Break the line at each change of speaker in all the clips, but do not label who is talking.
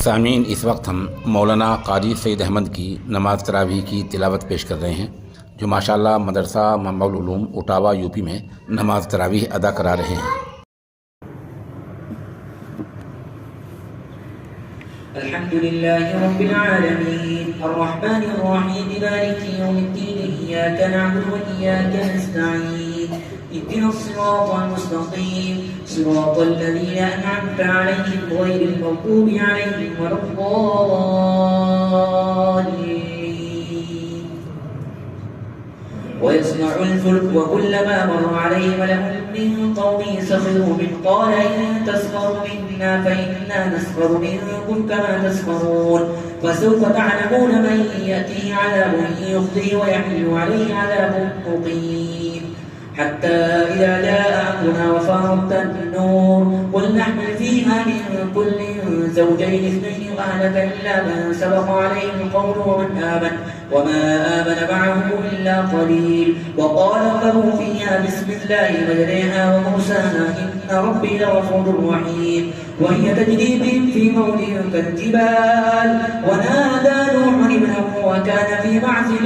सामीन, इस वक्त हम मौलाना क़ारी सईद अहमद की नमाज तरावीह की तिलावत पेश कर रहे हैं, जो माशाअल्लाह मदरसा मंबाउल उलूम ओटावा यूपी में नमाज तरावीह अदा करा रहे हैं।
अल्हम्दुलिल्लाहि रब्बिल आलमीन अर्रहमानिर रहीम मालिकि यौमिद्दीन इय्याका नअबुदु व इय्याका नस्तईन इहदिनस सिरातल मुस्तक़ीम सिरातल लज़ीना अन'अमता अलैहिम ग़ैरिल मग़्दूबि अलैहिम वलद्दाल्लीन। ويصنع الفلك وكلما مر عليه ملأ من قومه سخروا منه قال إن تسخروا منا فإنا نسخر منكم كما تسخرون فسوف تعلمون من يأتيه عذاب يخزيه ويحل عليه عذاب مقيم حتى إذا جاء أمرنا وفارت النور قل نحمل فيها من كل زوجين اثنين وأهلك إلا من سبق عليه القول وما آمن معه إلا قليل وقال اركبوا فيها بسم الله مجريها ومرساها إن ربي لغفور رحيم وهي تجري بهم في موج كالجبال ونادى نوح ابنه وكان في معزل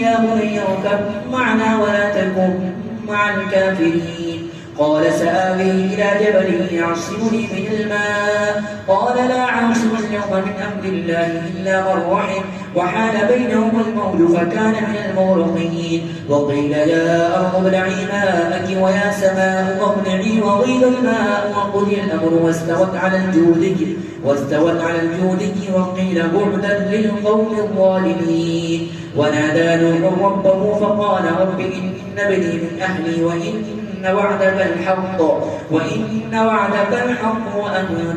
يا بني اركب معنا ولا تكن مع الكافرين قال سآوي إلى جبل يعصمني من الماء قال لا عاصم اليوم من أمر الله إلا من رحم وحال بينهم الموج فكان من المغرقين وقيل يا أرض ابلعي ماءك ويا سماء اقلعي وغيض الماء وقضي الأمر واستوت على الجودي وقيل بعدا للقوم الظالمين ونادى نوح ربه فقال رب إن ابني من أهلي وإن وعدك الحق وأنت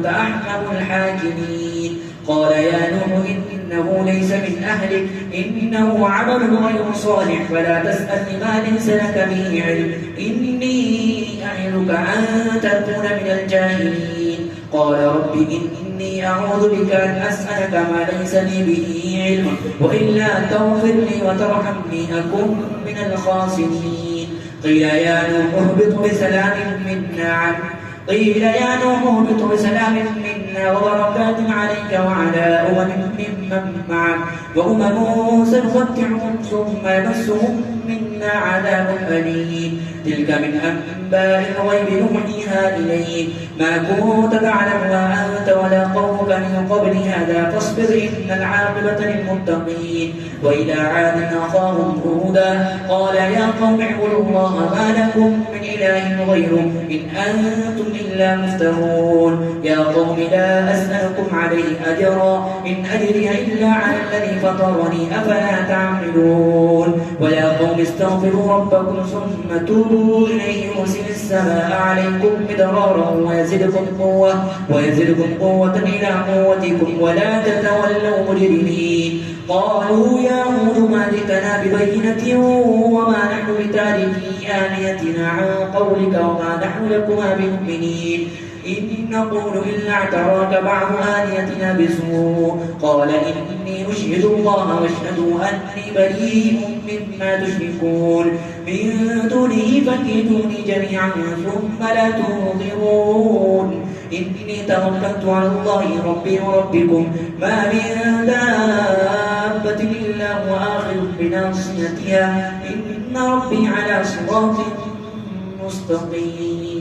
أحكم الحاكمين قال يا نوح إنه ليس من أهلك إنه عمل غير صالح فلا تسألني ما ليس لك به علم إني أعظك أن تكون من الجاهلين قال رب إني أعوذ بك أن أسألك ما ليس لي به علم وإلا تغفر لي وترحمني أكن من الخاسرين قيل يا نوح اهبط بسلام منا وبركات عليك وعلى ممن معك سنمتعهم ثم يمسهم منا عذاب أليم تلك من أنباء الغيب نوحيها إليك ما كنت تعلمها أنت ولا قومك من قبل هذا فاصبر إن العاقبة للمتقين وإلى عاد أخاهم هودا قال يا قوم اعبدوا الله ما لكم من إله غيره إن أنتم إلا مفترون يا قوم لا أسألكم عليه أجرا إن أجري إلا على الذي فطرني أفلا تعقلون ويا قوم استغفروا ربكم ثم توبوا إليه يرسل السماء عليكم مدرارا ويزدكم قوة إلى قوتكم ولا تتولوا مجرمين قالوا يا هود ما جئتنا ببينة وما نحن بتاركي آلهتنا عن قولك وما نحن لكما بمؤمنين إن نقول إلا اعتراك بعض آلهتنا بسوء قال إني أشهد الله واشهدوا أني بريء مما تشركون من دونه فكيدوني جميعا ثم لا تنظرون إني توكلت على الله ربي وربكم ما من دابة إلا هو آخذ بناصيتها إن ربي على صراط مستقيم.